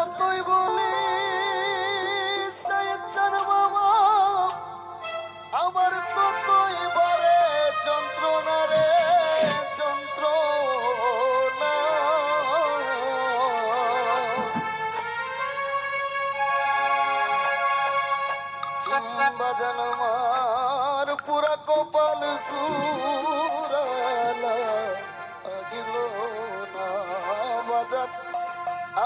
যতই বলি সাইয়েদ বাবা, আমার ততই বারে যন্ত্রণা রে যন্ত্রণা। বাজান আমার পুরা কপাল জুড়ালা গেল না বাজান,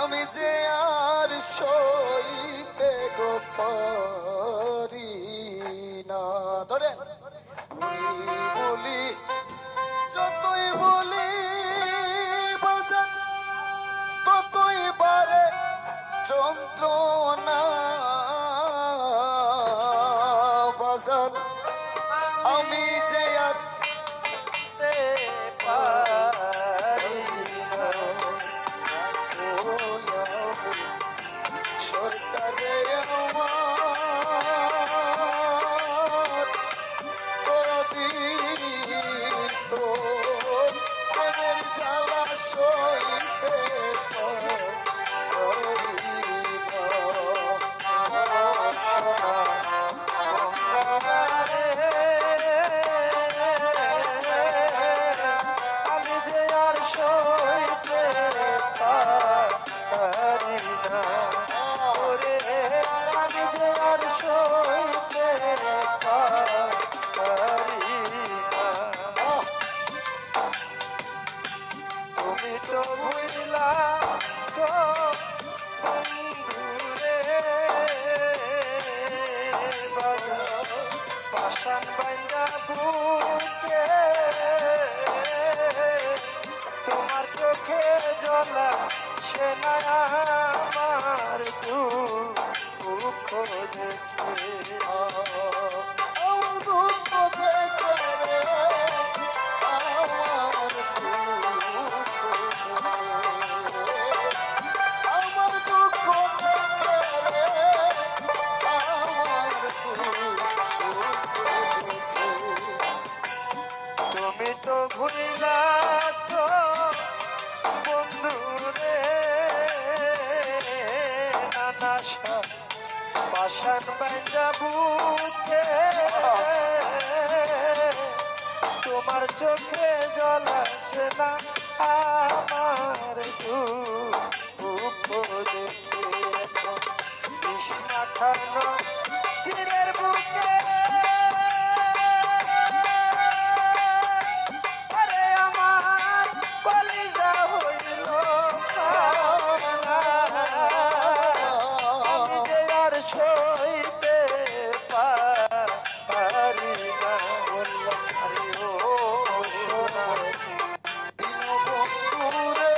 আমি যে আর সইতে গো পারি না। ধরে বলি যতই বলি বাজান ততই বারে যন্ত্রণা বাজান, আমি যে আর সরকারে আমার কদিত প্রেমের জ্বালা সইতে আমি যে আর সইতে পারি না, ওরে আমি যে আর সইতে পারি না। তুমি তো বুঝলা পাশান বাইন্দা বুকে তোমার চোখে জ্বলা সে না আমার দুঃখ দেখে। দুঃখ দেখে আমার আমার দুঃখ তুমি তো ভুলিলাস বন্ধু রে নানা পাশান বাইন্দা বুকে তোমার চোখে জল আসে না আমার দুঃখ দেখে। কৃষ্ণা খান্ন তীরের বুকে আরে আমার কলিজা হইল আমি যে আর সইতে পারি না। আরে ও সোনা বন্ধুরে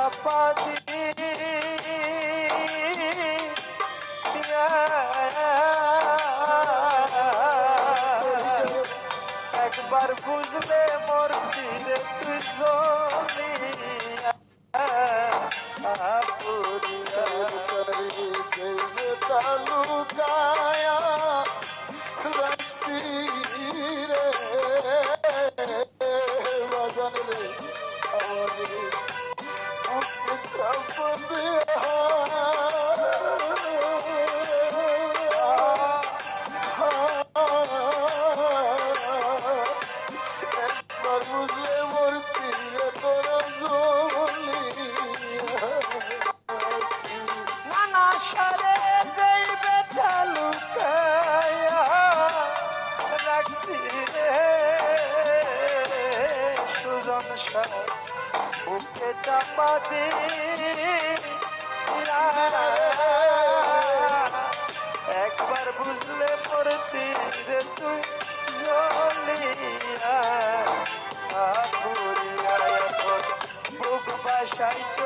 চাপা একবার বুঝলে মোর তীরে তুই যে তালুকায়া রাখছি রে বাজান রে আমার চাপ একবার বুঝলে মোর তীরে তোরা জলি নানা সারে যেই ব্যথা লুকায়া রাখছি রে সুজন সার বুকে চাপা একবার বুঝলে পড়তি রে তুই জলিয়া পুরিয়া এখন বুক বাসাইছ